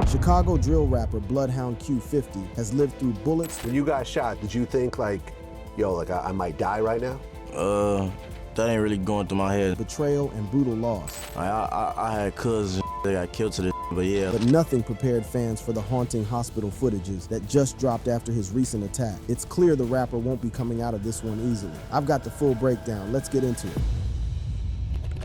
Chicago drill rapper Bloodhound Q50 has lived through bullets. When you got shot, did you think I might die right now? That ain't really going through my head. Betrayal and brutal loss. I had cousins that got killed to this, but yeah. But nothing prepared fans for the haunting hospital footages that just dropped after his recent attack. It's clear the rapper won't be coming out of this one easily. I've got the full breakdown. Let's get into it.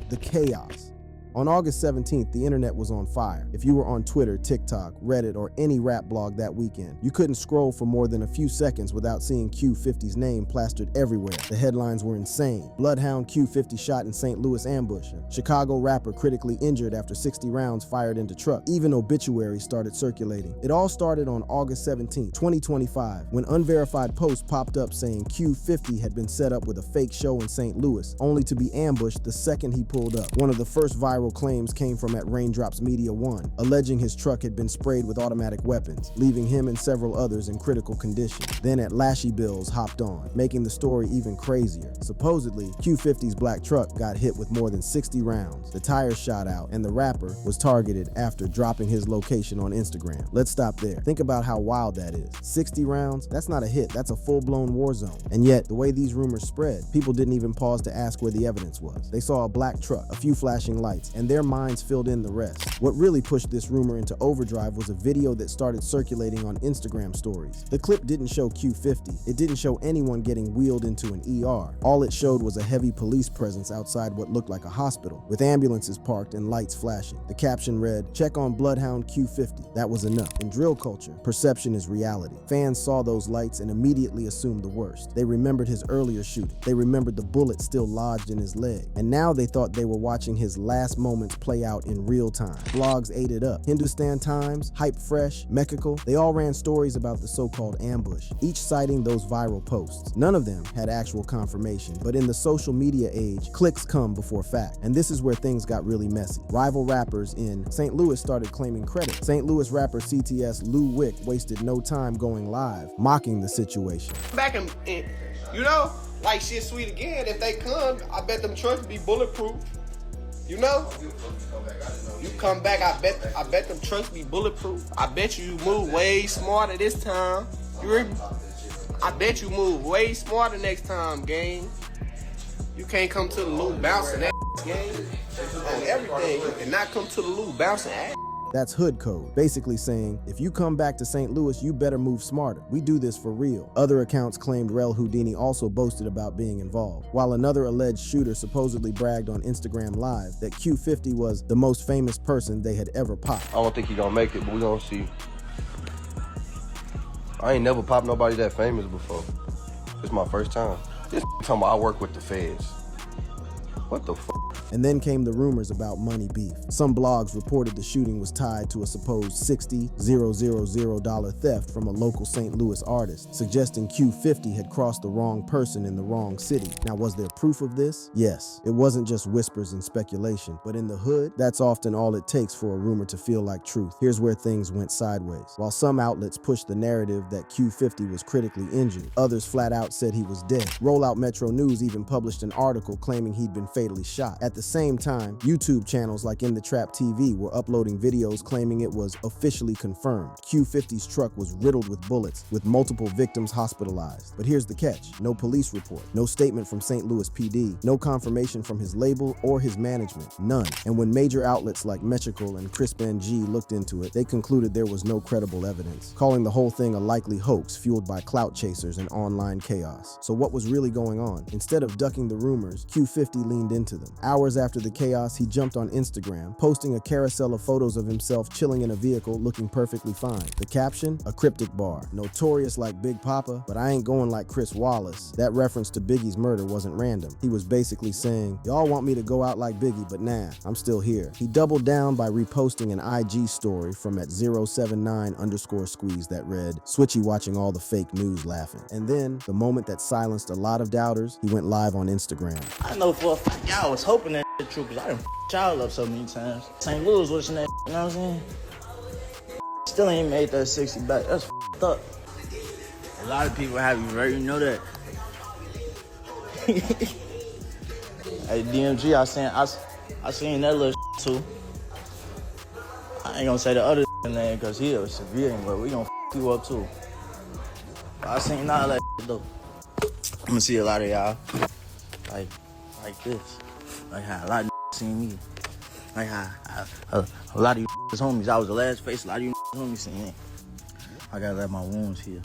The chaos. On August 17th, the internet was on fire. If you were on Twitter, TikTok, Reddit, or any rap blog that weekend, you couldn't scroll for more than a few seconds without seeing Q50's name plastered everywhere. The headlines were insane. Bloodhound Q50 shot in St. Louis ambush. Chicago rapper critically injured after 60 rounds fired into truck. Even obituaries started circulating. It all started on August 17, 2025, when unverified posts popped up saying Q50 had been set up with a fake show in St. Louis, only to be ambushed the second he pulled up. One of the first viral claims came from @Raindrops Media 1, alleging his truck had been sprayed with automatic weapons, leaving him and several others in critical condition. Then @Lashy Bills hopped on, making the story even crazier. Supposedly, Q50's black truck got hit with more than 60 rounds, the tires shot out, and the rapper was targeted after dropping his location on Instagram. Let's stop there. Think about how wild that is. 60 rounds? That's not a hit, that's a full-blown war zone. And yet, the way these rumors spread, people didn't even pause to ask where the evidence was. They saw a black truck, a few flashing lights, and their minds filled in the rest. What really pushed this rumor into overdrive was a video that started circulating on Instagram stories. The clip didn't show Q50. It didn't show anyone getting wheeled into an ER. All it showed was a heavy police presence outside what looked like a hospital, with ambulances parked and lights flashing. The caption read, "Check on Bloodhound Q50." That was enough. In drill culture, perception is reality. Fans saw those lights and immediately assumed the worst. They remembered his earlier shooting. They remembered the bullet still lodged in his leg. And now they thought they were watching his last moments play out in real time. Blogs ate it up. Hindustan Times, Hype Fresh, Mexical, they all ran stories about the so-called ambush, each citing those viral posts. None of them had actual confirmation, but in the social media age, clicks come before fact. And this is where things got really messy. Rival rappers in St. Louis started claiming credit. St. Louis rapper CTS Lou Wick wasted no time going live, mocking the situation. Back in like shit sweet again, if they come, I bet them trucks be bulletproof. You come back, I bet them trucks be bulletproof. I bet you move way smarter this time. You hear me? I bet you move way smarter next time, gang. You can't come to the Lou bouncing that gang on everything and not come to the Lou bouncing ass. That's hood code, basically saying, if you come back to St. Louis, you better move smarter. We do this for real. Other accounts claimed Rel Houdini also boasted about being involved, while another alleged shooter supposedly bragged on Instagram Live that Q50 was the most famous person they had ever popped. I don't think he gonna make it, but we gonna see. I ain't never popped nobody that famous before. It's my first time. This talking about I work with the feds. What the fuck? And then came the rumors about money beef. Some blogs reported the shooting was tied to a supposed $60,000 theft from a local St. Louis artist, suggesting Q50 had crossed the wrong person in the wrong city. Now, was there proof of this? Yes. It wasn't just whispers and speculation, but in the hood, that's often all it takes for a rumor to feel like truth. Here's where things went sideways. While some outlets pushed the narrative that Q50 was critically injured, others flat out said he was dead. Rollout Metro News even published an article claiming he'd been fatally shot. At the same time, YouTube channels like In the Trap TV were uploading videos claiming it was officially confirmed. Q50's truck was riddled with bullets, with multiple victims hospitalized. But here's the catch. No police report, no statement from St. Louis PD, no confirmation from his label or his management, none. And when major outlets like Metrical and Crisp NG looked into it, they concluded there was no credible evidence, calling the whole thing a likely hoax fueled by clout chasers and online chaos. So what was really going on? Instead of ducking the rumors, Q50 leaned into them. Hours after the chaos, he jumped on Instagram, posting a carousel of photos of himself chilling in a vehicle looking perfectly fine. The caption? A cryptic bar. Notorious like Big Papa, but I ain't going like Chris Wallace. That reference to Biggie's murder wasn't random. He was basically saying, y'all want me to go out like Biggie, but nah, I'm still here. He doubled down by reposting an IG story from @079_squeeze that read, Switchy watching all the fake news laughing. And then, the moment that silenced a lot of doubters, he went live on Instagram. I know for a fact y'all was hoping that true, because I done y'all up so many times. St. Louis watching that, you know what I'm saying? Still ain't made that 60 back. That's up. A lot of people haven't already know that. Hey, DMG, I seen that little too. I ain't gonna say the other name because he a civilian, but we gonna you up too. I seen all that though. I'm gonna see a lot of y'all like this. Like how a lot of seen me. Like how a lot of you homies, I was the last face a lot of you homies seen me. I gotta let my wounds heal.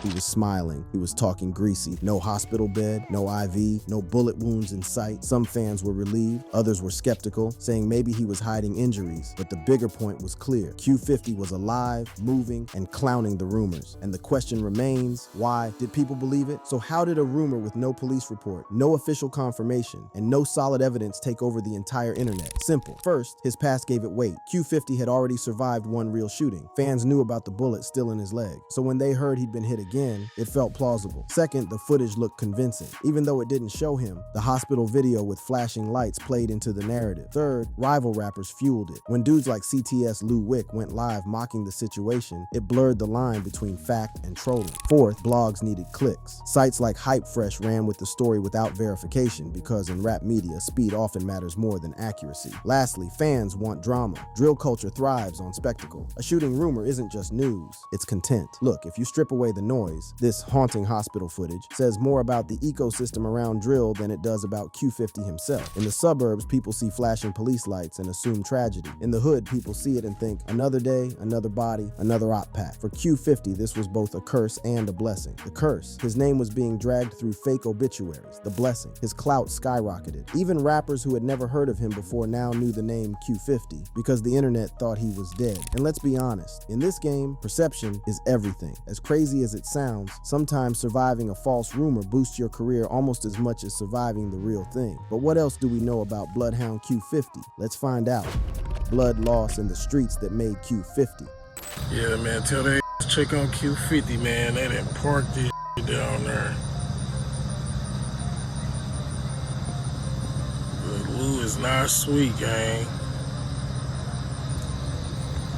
He was smiling. He was talking greasy. No hospital bed, no IV, no bullet wounds in sight. Some fans were relieved, others were skeptical, saying maybe he was hiding injuries. But the bigger point was clear. Q50 was alive, moving, and clowning the rumors. And the question remains, why did people believe it? So how did a rumor with no police report, no official confirmation, and no solid evidence take over the entire internet? Simple. First, his past gave it weight. Q50 had already survived one real shooting. Fans knew about the bullet still in his leg. So when they heard he'd been hit again, it felt plausible. Second, the footage looked convincing. Even though it didn't show him, the hospital video with flashing lights played into the narrative. Third, rival rappers fueled it. When dudes like CTS Lou Wick went live mocking the situation, it blurred the line between fact and trolling. Fourth, blogs needed clicks. Sites like Hype Fresh ran with the story without verification because in rap media, speed often matters more than accuracy. Lastly, fans want drama. Drill culture thrives on spectacle. A shooting rumor isn't just news, it's content. Look, if you strip away the noise, this haunting hospital footage says more about the ecosystem around drill than it does about Q50 himself. In the suburbs, people see flashing police lights and assume tragedy. In the hood, people see it and think, another day, another body, another op pack. For Q50, this was both a curse and a blessing. The curse, his name was being dragged through fake obituaries. The blessing, his clout skyrocketed. Even rappers who had never heard of him before now knew the name Q50 because the internet thought he was dead. And let's be honest, in this game, perception is everything. As crazy as it sounds, sometimes surviving a false rumor boosts your career almost as much as surviving the real thing. But what else do we know about Bloodhound Q50? Let's find out. Blood lost in the streets that made Q50. Yeah, man, tell that check on Q50, man. They done parked this down there. But Lou is not sweet, gang.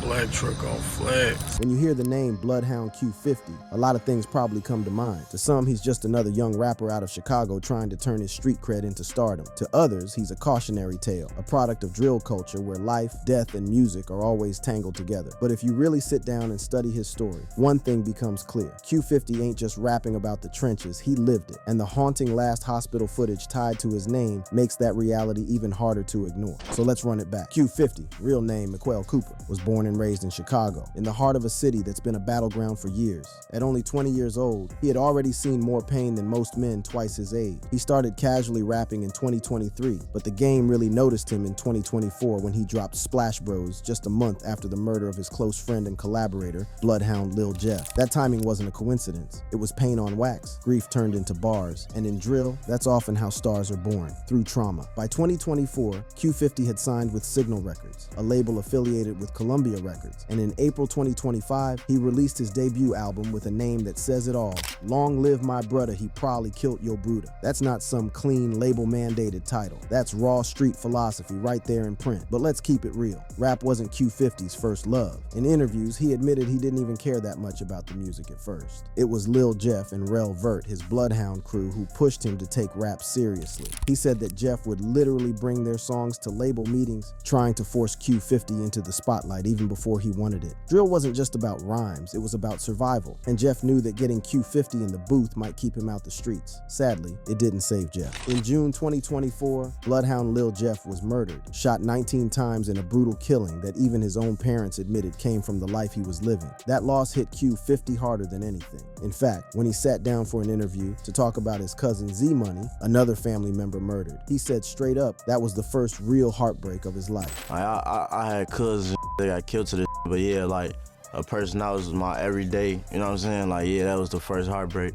Black truck on flags. When you hear the name Bloodhound Q50, a lot of things probably come to mind. To some, he's just another young rapper out of Chicago trying to turn his street cred into stardom. To others, he's a cautionary tale, a product of drill culture where life, death, and music are always tangled together. But if you really sit down and study his story, one thing becomes clear. Q50 ain't just rapping about the trenches, he lived it. And the haunting last hospital footage tied to his name makes that reality even harder to ignore. So let's run it back. Q50, real name McQuell Cooper, was born and raised in Chicago, in the heart of a city that's been a battleground for years. At only 20 years old, he had already seen more pain than most men twice his age. He started casually rapping in 2023, but the game really noticed him in 2024 when he dropped Splash Bros just a month after the murder of his close friend and collaborator, Bloodhound Lil Jeff. That timing wasn't a coincidence. It was paint on wax, grief turned into bars, and in drill, that's often how stars are born, through trauma. By 2024, Q50 had signed with Signal Records, a label affiliated with Columbia Records, and in April 2025, he released his debut album with a name that says it all. Long live my brother, he probably killed your Bruder. That's not some clean label-mandated title. That's raw street philosophy right there in print. But let's keep it real. Rap wasn't Q50's first love. In interviews, he admitted he didn't even care that much about the music at first. It was Lil Jeff and Rel Vert, his Bloodhound crew, who pushed him to take rap seriously. He said that Jeff would literally bring their songs to label meetings, trying to force Q50 into the spotlight even before he wanted it. Drill wasn't just about rhymes, it was about survival, and Jeff knew that getting Q50 in the booth might keep him out the streets. Sadly, it didn't save Jeff. In June 2024, Bloodhound Lil Jeff was murdered, shot 19 times in a brutal killing that even his own parents admitted came from the life he was living. That loss hit Q50 harder than anything. In fact, when he sat down for an interview to talk about his cousin Z-Money, another family member murdered, he said straight up that was the first real heartbreak of his life. I had cousins that got killed to this, but yeah, like a person that was my everyday, you know what I'm saying? Like, yeah, that was the first heartbreak.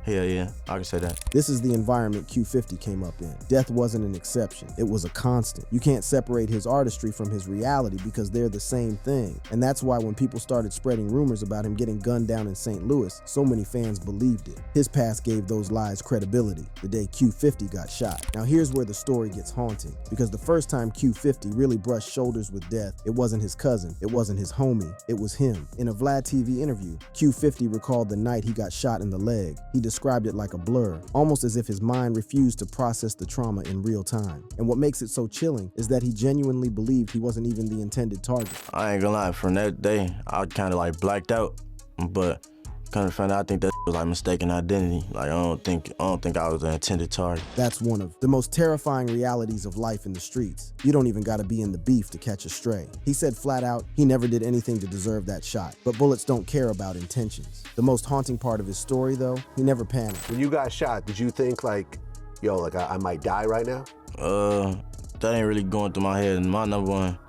Hell yeah, I can say that. This is the environment Q50 came up in. Death wasn't an exception, it was a constant. You can't separate his artistry from his reality because they're the same thing. And that's why when people started spreading rumors about him getting gunned down in St. Louis, so many fans believed it. His past gave those lies credibility the day Q50 got shot. Now here's where the story gets haunting, because the first time Q50 really brushed shoulders with death, it wasn't his cousin, it wasn't his homie, it was him. In a Vlad TV interview, Q50 recalled the night he got shot in the leg. He described described it like a blur, almost as if his mind refused to process the trauma in real time. And what makes it so chilling is that he genuinely believed he wasn't even the intended target. I ain't gonna lie, from that day, I kind of like blacked out, but kind of found out I think that was like mistaken identity. Like I don't think I was the intended target. That's one of the most terrifying realities of life in the streets. You don't even gotta be in the beef to catch a stray. He said flat out, he never did anything to deserve that shot, but bullets don't care about intentions. The most haunting part of his story though, he never panicked. When you got shot, did you think like, yo, like I might die right now? That ain't really going through my head. And my number one,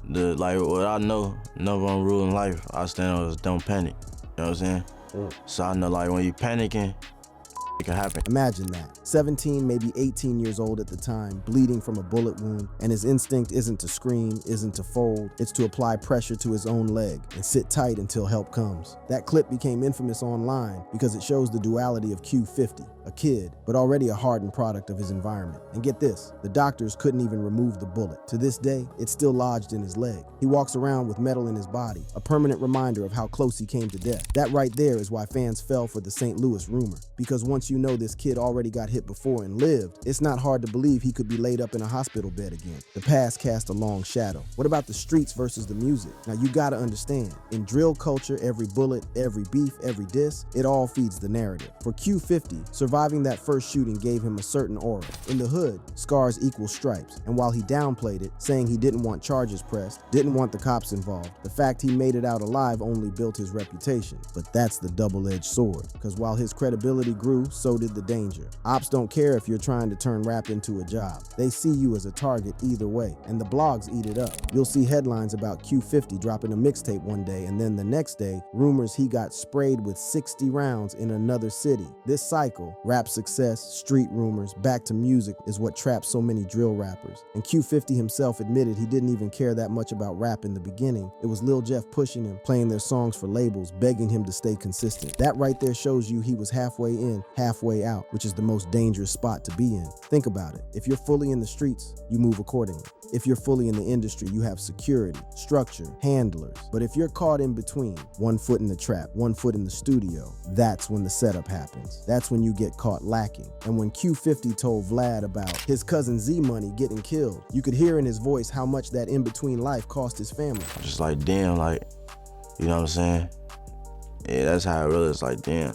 what I know, number one rule in life, I stand on is don't panic. You know what I'm saying? So I know like when you panicking, it can happen. Imagine that. 17, maybe 18 years old at the time, bleeding from a bullet wound, and his instinct isn't to scream, isn't to fold, it's to apply pressure to his own leg and sit tight until help comes. That clip became infamous online because it shows the duality of Q50, a kid, but already a hardened product of his environment. And get this, the doctors couldn't even remove the bullet. To this day, it's still lodged in his leg. He walks around with metal in his body, a permanent reminder of how close he came to death. That right there is why fans fell for the St. Louis rumor, because once you know this kid already got hit before and lived, it's not hard to believe he could be laid up in a hospital bed again. The past cast a long shadow. What about the streets versus the music? Now you gotta understand, in drill culture, every bullet, every beef, every diss, it all feeds the narrative. For Q50, surviving that first shooting gave him a certain aura. In the hood, scars equal stripes, and while he downplayed it, saying he didn't want charges pressed, didn't want the cops involved, the fact he made it out alive only built his reputation. But that's the double-edged sword, because while his credibility grew, so did the danger. Opps don't care if you're trying to turn rap into a job. They see you as a target either way, and the blogs eat it up. You'll see headlines about Q50 dropping a mixtape one day, and then the next day, rumors he got sprayed with 60 rounds in another city. This cycle, rap success, street rumors, back to music, is what traps so many drill rappers. And Q50 himself admitted he didn't even care that much about rap in the beginning. It was Lil Jeff pushing him, playing their songs for labels, begging him to stay consistent. That right there shows you he was halfway in, halfway out, which is the most dangerous spot to be in. Think about it. If you're fully in the streets, you move accordingly. If you're fully in the industry, you have security, structure, handlers. But if you're caught in between, one foot in the trap, one foot in the studio, that's when the setup happens. That's when you get caught lacking. And when Q50 told Vlad about his cousin Z-Money getting killed, you could hear in his voice how much that in-between life cost his family. I'm just like, damn, like, you know what I'm saying? Yeah, that's how it really is, like, damn.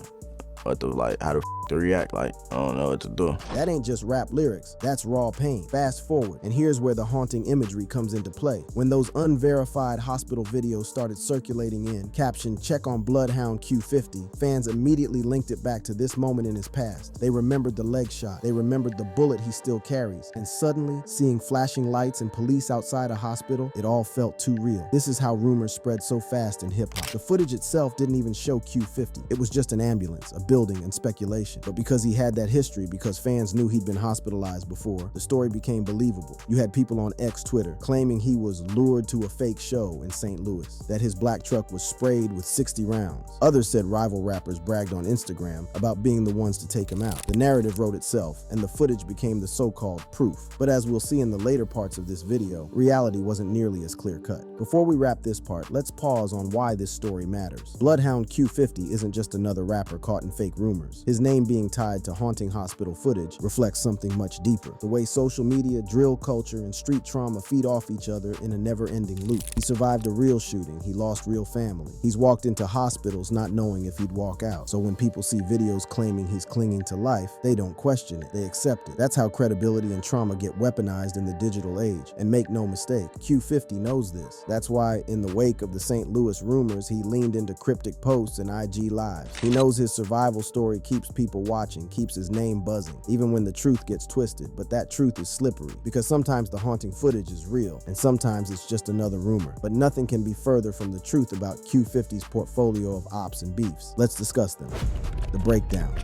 What the, like, how to react, like, I don't know what to do. That ain't just rap lyrics, that's raw pain. Fast forward, and here's where the haunting imagery comes into play. When those unverified hospital videos started circulating in, captioned "Check on Bloodhound Q50," fans immediately linked it back to this moment in his past. They remembered the leg shot, they remembered the bullet he still carries, and suddenly, seeing flashing lights and police outside a hospital, it all felt too real. This is how rumors spread so fast in hip-hop. The footage itself didn't even show Q50. It was just an ambulance, a building, and speculation. But because he had that history, because fans knew he'd been hospitalized before, the story became believable. You had people on X Twitter claiming he was lured to a fake show in St. Louis, that his black truck was sprayed with 60 rounds. Others said rival rappers bragged on Instagram about being the ones to take him out. The narrative wrote itself, and the footage became the so-called proof. But as we'll see in the later parts of this video, reality wasn't nearly as clear-cut. Before we wrap this part, let's pause on why this story matters. Bloodhound Q50 isn't just another rapper caught in fake rumors. His name being tied to haunting hospital footage reflects something much deeper. The way social media, drill culture, and street trauma feed off each other in a never-ending loop. He survived a real shooting. He lost real family. He's walked into hospitals not knowing if he'd walk out. So when people see videos claiming he's clinging to life, they don't question it. They accept it. That's how credibility and trauma get weaponized in the digital age. And make no mistake, Q50 knows this. That's why in the wake of the St. Louis rumors, he leaned into cryptic posts and IG lives. He knows his survival story keeps people watching, keeps his name buzzing, even when the truth gets twisted. But that truth is slippery, because sometimes the haunting footage is real, and sometimes it's just another rumor. But nothing can be further from the truth about Q50's portfolio of ops and beefs. Let's discuss them. The breakdown.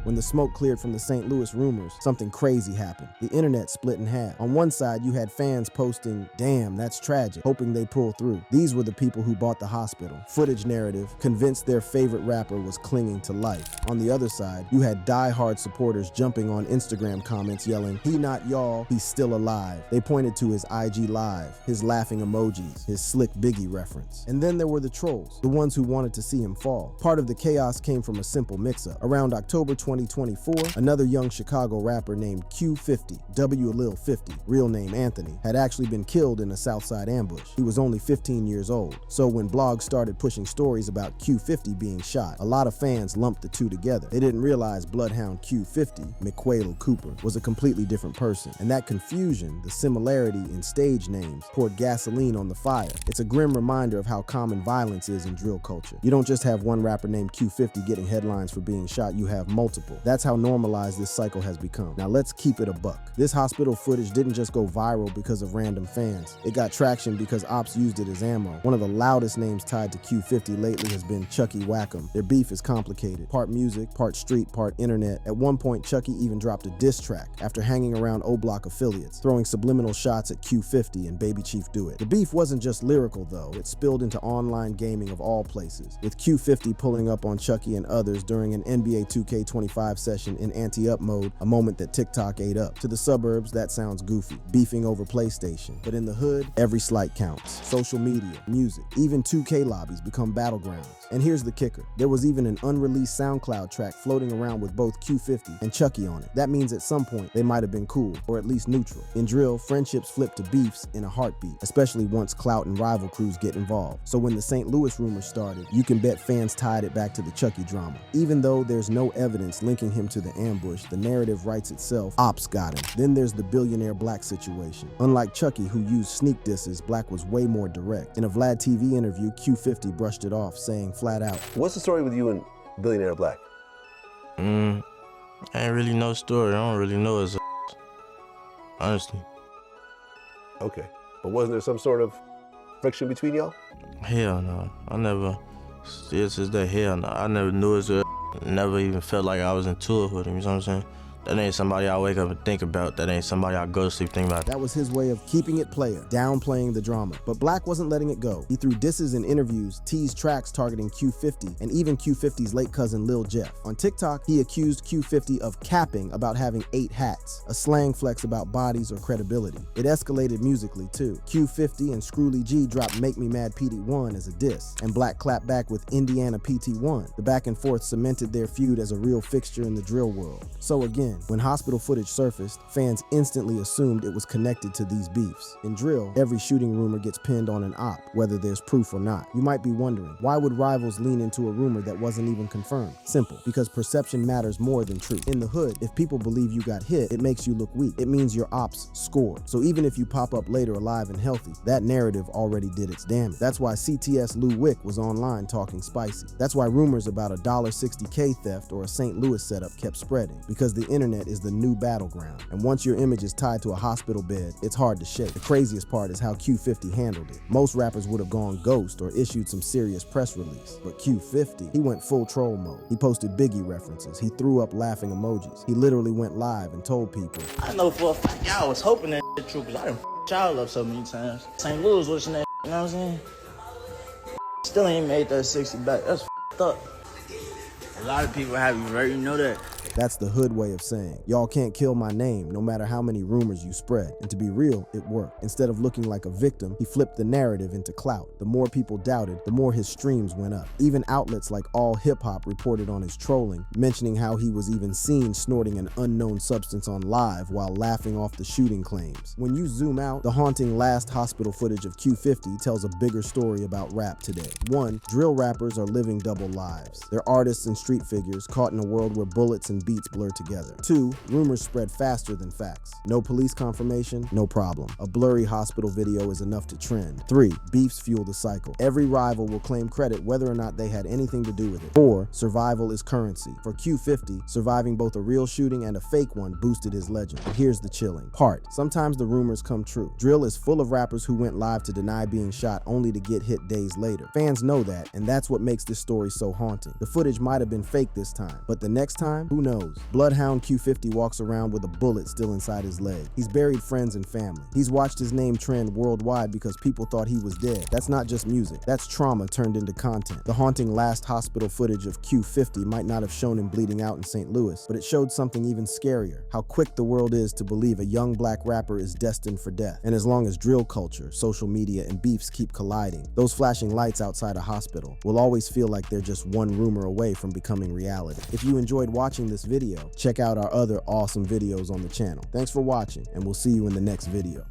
When the smoke cleared from the St. Louis rumors, something crazy happened. The internet split in half. On one side, you had fans posting, "Damn, that's tragic," hoping they pull through. These were the people who bought the hospital. Footage narrative, convinced their favorite rapper was clinging to life. On the other side, you had die-hard supporters jumping on Instagram comments yelling, "He not y'all, he's still alive." They pointed to his IG live, his laughing emojis, his slick Biggie reference. And then there were the trolls, the ones who wanted to see him fall. Part of the chaos came from a simple mix-up. Around October 20, 2024, another young Chicago rapper named Q50, W. 50, real name Anthony, had actually been killed in a Southside ambush. He was only 15 years old. So when blogs started pushing stories about Q50 being shot, a lot of fans lumped the two together. They didn't realize Bloodhound Q50, McQuayle Cooper, was a completely different person. And that confusion, the similarity in stage names, poured gasoline on the fire. It's a grim reminder of how common violence is in drill culture. You don't just have one rapper named Q50 getting headlines for being shot, you have multiple. That's how normalized this cycle has become. Now let's keep it a buck. This hospital footage didn't just go viral because of random fans. It got traction because Opps used it as ammo. One of the loudest names tied to Q50 lately has been Chucky Wackham. Their beef is complicated. Part music, part street, part internet. At one point, Chucky even dropped a diss track after hanging around O-Block affiliates, throwing subliminal shots at Q50 and Baby Chief Do It. The beef wasn't just lyrical though, it spilled into online gaming of all places, with Q50 pulling up on Chucky and others during an NBA 2K25 session in anti-up mode, a moment that TikTok ate up. To the suburbs, that sounds goofy, beefing over PlayStation. But in the hood, every slight counts. Social media, music, even 2K lobbies become battlegrounds. And here's the kicker. There was even an unreleased SoundCloud track floating around with both Q50 and Chucky on it. That means at some point, they might have been cool, or at least neutral. In drill, friendships flip to beefs in a heartbeat, especially once clout and rival crews get involved. So when the St. Louis rumors started, you can bet fans tied it back to the Chucky drama. Even though there's no evidence linking him to the ambush, the narrative writes itself. Opps got him. Then there's the billionaire Black situation. Unlike Chucky, who used sneak disses, Black was way more direct. In a Vlad TV interview, Q50 brushed it off, saying flat out, What's the story with you and Billionaire Black? Ain't really no story. I don't really know his honestly. Okay. But wasn't there some sort of friction between y'all? Hell no. I never, still to this day, hell no. I never knew his never even felt like I was in tour with him, you know what I'm saying? That ain't somebody I wake up and think about. That ain't somebody I go to sleep think about. That was his way of keeping it player, downplaying the drama. But Black wasn't letting it go. He threw disses in interviews, teased tracks targeting Q50, and even Q50's late cousin Lil Jeff. On TikTok, he accused Q50 of capping about having 8 hats, a slang flex about bodies or credibility. It escalated musically too. Q50 and Screwly G dropped Make Me Mad PD1 as a diss, and Black clapped back with Indiana PT1. The back and forth cemented their feud as a real fixture in the drill world. So again, when hospital footage surfaced, fans instantly assumed it was connected to these beefs. In drill, every shooting rumor gets pinned on an op, whether there's proof or not. You might be wondering, why would rivals lean into a rumor that wasn't even confirmed? Simple, because perception matters more than truth. In the hood, if people believe you got hit, it makes you look weak. It means your ops scored. So even if you pop up later alive and healthy, that narrative already did its damage. That's why CTS Lou Wick was online talking spicy. That's why rumors about a $60K theft or a St. Louis setup kept spreading, because the internet is the new battleground. And once your image is tied to a hospital bed, it's hard to shake. The craziest part is how Q50 handled it. Most rappers would have gone ghost or issued some serious press release. But Q50, he went full troll mode. He posted Biggie references. He threw up laughing emojis. He literally went live and told people, I know for a fact y'all was hoping that shit true, because I done y'all up so many times. St. Louis watching that, you know what I'm saying? Still ain't made that 60 back. That's up. A lot of people have you right, you know that. That's the hood way of saying, y'all can't kill my name no matter how many rumors you spread. And to be real, it worked. Instead of looking like a victim, he flipped the narrative into clout. The more people doubted, the more his streams went up. Even outlets like All Hip Hop reported on his trolling, mentioning how he was even seen snorting an unknown substance on live while laughing off the shooting claims. When you zoom out, the haunting last hospital footage of Q50 tells a bigger story about rap today. 1, drill rappers are living double lives. They're artists and street figures caught in a world where bullets and beats blur together. 2, rumors spread faster than facts. No police confirmation, no problem. A blurry hospital video is enough to trend. 3, beefs fuel the cycle. Every rival will claim credit whether or not they had anything to do with it. 4, survival is currency. For Q50, surviving both a real shooting and a fake one boosted his legend. And here's the chilling part. Sometimes the rumors come true. Drill is full of rappers who went live to deny being shot only to get hit days later. Fans know that, and that's what makes this story so haunting. The footage might have been fake this time, but the next time, who knows? Bloodhound Q50 walks around with a bullet still inside his leg. He's buried friends and family. He's watched his name trend worldwide because people thought he was dead. That's not just music. That's trauma turned into content. The haunting last hospital footage of Q50 might not have shown him bleeding out in St. Louis, but it showed something even scarier. How quick the world is to believe a young black rapper is destined for death. And as long as drill culture, social media, and beefs keep colliding, those flashing lights outside a hospital will always feel like they're just one rumor away from becoming reality. If you enjoyed watching this next video, check out our other awesome videos on the channel. Thanks for watching, and we'll see you in the next video.